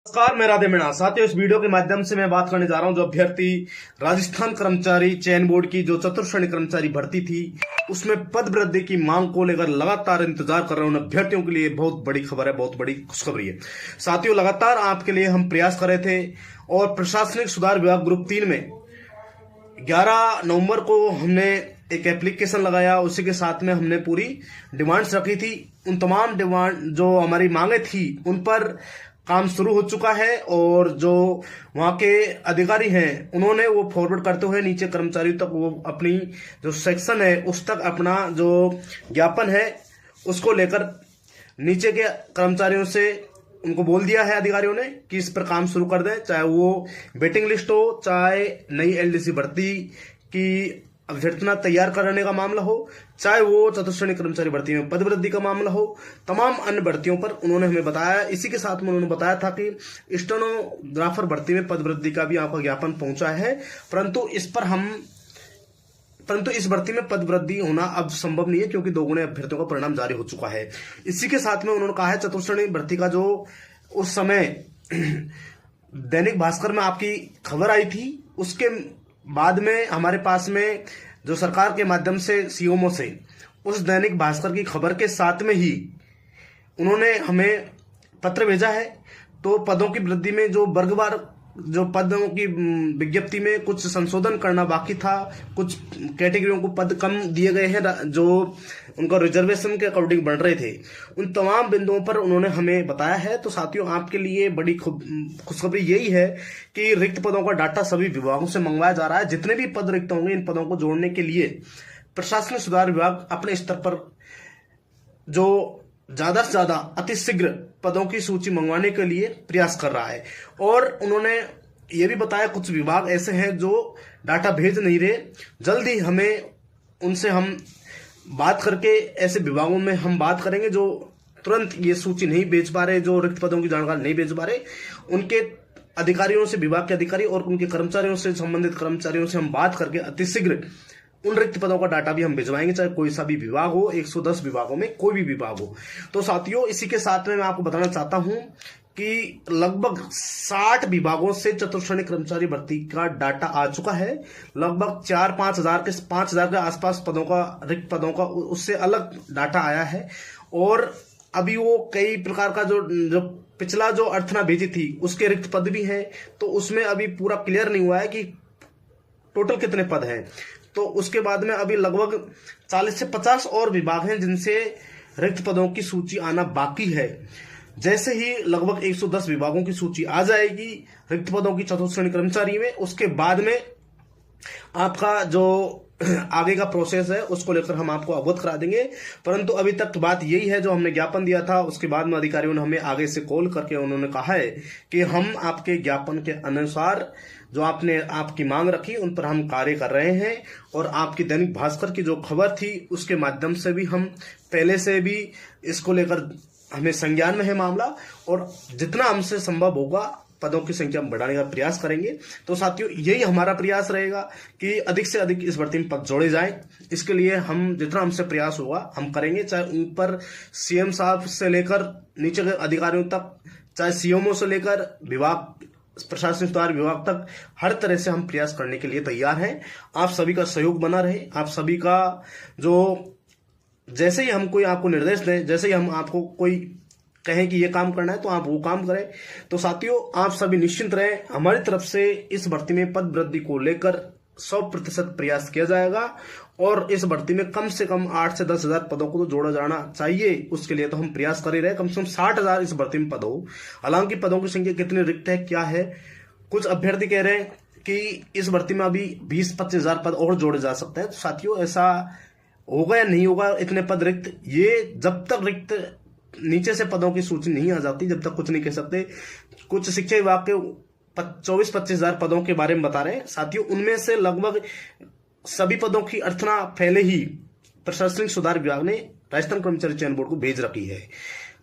नमस्कार, मैं राधे मीणा। साथियों, इस वीडियो के माध्यम से मैं बात करने जा रहा हूं जो अभ्यर्थी राजस्थान कर्मचारी चयन बोर्ड की जो चतुर्श्रेणी कर्मचारी भर्ती थी उसमें पद वृद्धि की मांग को लेकर लगातार इंतजार कर रहे उन अभ्यर्थियों के लिए बहुत बड़ी खबर है, बहुत बड़ी खुशखबरी है। साथियों, लगातार आपके लिए हम प्रयास कर रहे थे और प्रशासनिक सुधार विभाग ग्रुप 3 में 11 नवंबर को हमने एक एप्लीकेशन लगाया। उसी के साथ में हमने पूरी डिमांड्स रखी थी। उन तमाम डिमांड जो हमारी मांगे थी उन पर काम शुरू हो चुका है और जो वहां के अधिकारी हैं उन्होंने वो फॉरवर्ड करते हुए नीचे कर्मचारियों तक वो अपनी जो सेक्शन है उस तक अपना जो ज्ञापन है उसको लेकर नीचे के कर्मचारियों से उनको बोल दिया है अधिकारियों ने कि इस पर काम शुरू कर दें, चाहे वो वेटिंग लिस्ट हो, चाहे नई एलडीसी भर्ती की अभ्यर्थना तैयार करने का मामला हो, चाहे वो चतुर्श्रेणी कर्मचारी भर्ती में पद वृद्धि का मामला हो। तमाम अन्य भर्तियों पर उन्होंने हमें बताया। इसी के साथ में उन्होंने बताया था कि स्टेनोग्राफर भर्ती में पद वृद्धि का भी आपका ज्ञापन पहुंचा है, परंतु इस भर्ती में पद वृद्धि होना अब संभव नहीं है क्योंकि दोगुने अभ्यर्थियों का परिणाम जारी हो चुका है। इसी के साथ में उन्होंने कहा है चतुर्श्रेणी भर्ती का जो उस समय दैनिक भास्कर में आपकी खबर आई थी उसके बाद में हमारे पास में जो सरकार के माध्यम से सीएमओ से उस दैनिक भास्कर की खबर के साथ में ही उन्होंने हमें पत्र भेजा है। तो पदों की वृद्धि में जो वर्गवार जो पदों की विज्ञप्ति में कुछ संशोधन करना बाकी था, कुछ कैटेगरियों को पद कम दिए गए हैं जो उनका रिजर्वेशन के अकॉर्डिंग बढ़ रहे थे। उन तमाम बिंदुओं पर उन्होंने हमें बताया है। तो साथियों, आपके लिए बड़ी खुशखबरी यही है कि रिक्त पदों का डाटा सभी विभागों से मंगवाया जा रहा है। जितने भी पद रिक्त होंगे इन पदों को जोड़ने के लिए प्रशासनिक सुधार विभाग अपने स्तर पर जो ज्यादा से ज्यादा अतिशीघ्र पदों की सूची मंगवाने के लिए प्रयास कर रहा है। और उन्होंने ये भी बताया कुछ विभाग ऐसे हैं जो डाटा भेज नहीं रहे, जल्दी हमें उनसे हम बात करके ऐसे विभागों में हम बात करेंगे जो तुरंत ये सूची नहीं भेज पा रहे, जो रिक्त पदों की जानकारी नहीं भेज पा रहे। उनके अधिकारियों से, विभाग के अधिकारी और उनके कर्मचारियों से, संबंधित कर्मचारियों से हम बात करके अतिशीघ्र उन रिक्त पदों का डाटा भी हम भिजवाएंगे, चाहे कोई सा भी विभाग हो, 110 विभागों में कोई भी विभाग हो। तो साथियों, इसी के साथ में मैं आपको बताना चाहता हूं कि लगभग 60 विभागों से चतुर्श्रेणी कर्मचारी भर्ती का डाटा आ चुका है। लगभग 4-5 हजार के आसपास पदों का, रिक्त पदों का उससे अलग डाटा आया है। और अभी वो कई प्रकार का जो पिछला जो अर्थना भेजी थी उसके रिक्त पद भी हैं, तो उसमें अभी पूरा क्लियर नहीं हुआ है कि टोटल कितने पद हैं। तो उसके बाद में अभी लगभग 40 से 50 और विभाग हैं जिनसे रिक्त पदों की सूची आना बाकी है। जैसे ही लगभग 110 विभागों की सूची आ जाएगी रिक्त पदों की चतुर्श्रेणी कर्मचारी में, उसके बाद में आपका जो आगे का प्रोसेस है उसको लेकर हम आपको अवगत करा देंगे। परंतु अभी तक बात यही है, जो हमने ज्ञापन दिया था उसके बाद में अधिकारियों ने हमें आगे से कॉल करके उन्होंने कहा है कि हम आपके ज्ञापन के अनुसार जो आपने आपकी मांग रखी उन पर हम कार्य कर रहे हैं। और आपकी दैनिक भास्कर की जो खबर थी उसके माध्यम से भी हम पहले से भी इसको लेकर हमें संज्ञान में है मामला, और जितना हमसे संभव होगा पदों की संख्या बढ़ाने का प्रयास करेंगे। तो साथियों, यही हमारा प्रयास रहेगा कि अधिक से अधिक इस भर्ती में पद जोड़े जाएं। इसके लिए हम जितना हमसे प्रयास होगा हम करेंगे, चाहे उन पर सीएम साहब से लेकर नीचे के अधिकारियों तक, चाहे सीएमओ से लेकर विभाग, प्रशासनिक सुधार विभाग तक, हर तरह से हम प्रयास करने के लिए तैयार हैं। आप सभी का सहयोग बना रहे, आप सभी का जो जैसे ही हम कोई आपको निर्देश दें, जैसे ही हम आपको कोई कहें कि ये काम करना है तो आप वो काम करें। तो साथियों, आप सभी निश्चिंत रहें, हमारी तरफ से इस भर्ती में पद वृद्धि को लेकर 100% प्रयास किया जाएगा। और इस भर्ती में कम से कम 8 से 10 हजार पदों को तो जोड़ा जाना चाहिए। उसके लिए तो हम प्रयास कर ही रहे, कम से कम 60 हजार इस भर्ती में पद हो। हालांकि पदों की संख्या कितनी रिक्त है, क्या है, कुछ अभ्यर्थी कह रहे हैं कि इस भर्ती में अभी 20-25 हजार पद और जोड़े जा सकते हैं। तो साथियों, ऐसा होगा या नहीं होगा इतने पद रिक्त, ये जब तक रिक्त नीचे से पदों की सूची नहीं आ जाती जब तक कुछ नहीं कह सकते। कुछ शिक्षा विभाग के 24-25 हजार पदों के बारे में बता रहे हैं साथियों, उनमें से लगभग सभी पदों की अर्थना पहले ही प्रशासनिक सुधार विभाग ने राजस्थान कर्मचारी चयन बोर्ड को भेज रखी है।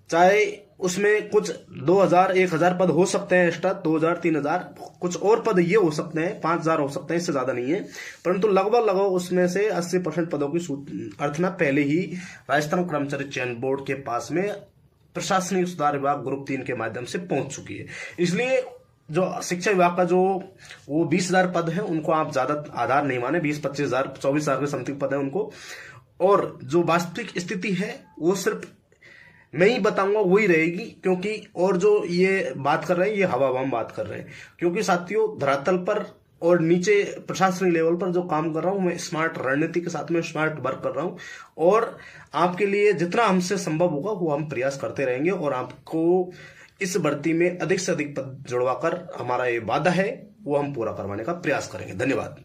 चाहे उसमें कुछ 2000-1000 पद हो सकते हैं एक्स्ट्रा, 2000-3000 कुछ और पद ये हो सकते हैं, 5000 हो सकते हैं, इससे ज्यादा नहीं है। परंतु लगभग उसमें से 80% पदों की अर्थना पहले ही राजस्थान कर्मचारी चयन बोर्ड के पास में प्रशासनिक सुधार विभाग ग्रुप 3 के माध्यम से पहुंच चुकी है। इसलिए जो शिक्षा विभाग का जो वो 20,000 पद है उनको आप ज्यादा आधार नहीं माने, 20-25,000 24,000 के समथिंग पद है उनको। और जो वास्तविक स्थिति है वो सिर्फ मैं ही बताऊंगा वही रहेगी, क्योंकि और जो ये बात कर रहे हैं ये हवा बम बात कर रहे हैं। क्योंकि साथियों धरातल पर और नीचे प्रशासनिक लेवल पर जो काम कर रहा हूं मैं स्मार्ट रणनीति के साथ में स्मार्ट वर्क कर रहा हूं, और आपके लिए जितना हमसे संभव होगा वो हम प्रयास करते रहेंगे और आपको इस भर्ती में अधिक से अधिक पद जुड़वाकर हमारा ये वादा है वो हम पूरा करवाने का प्रयास करेंगे। धन्यवाद।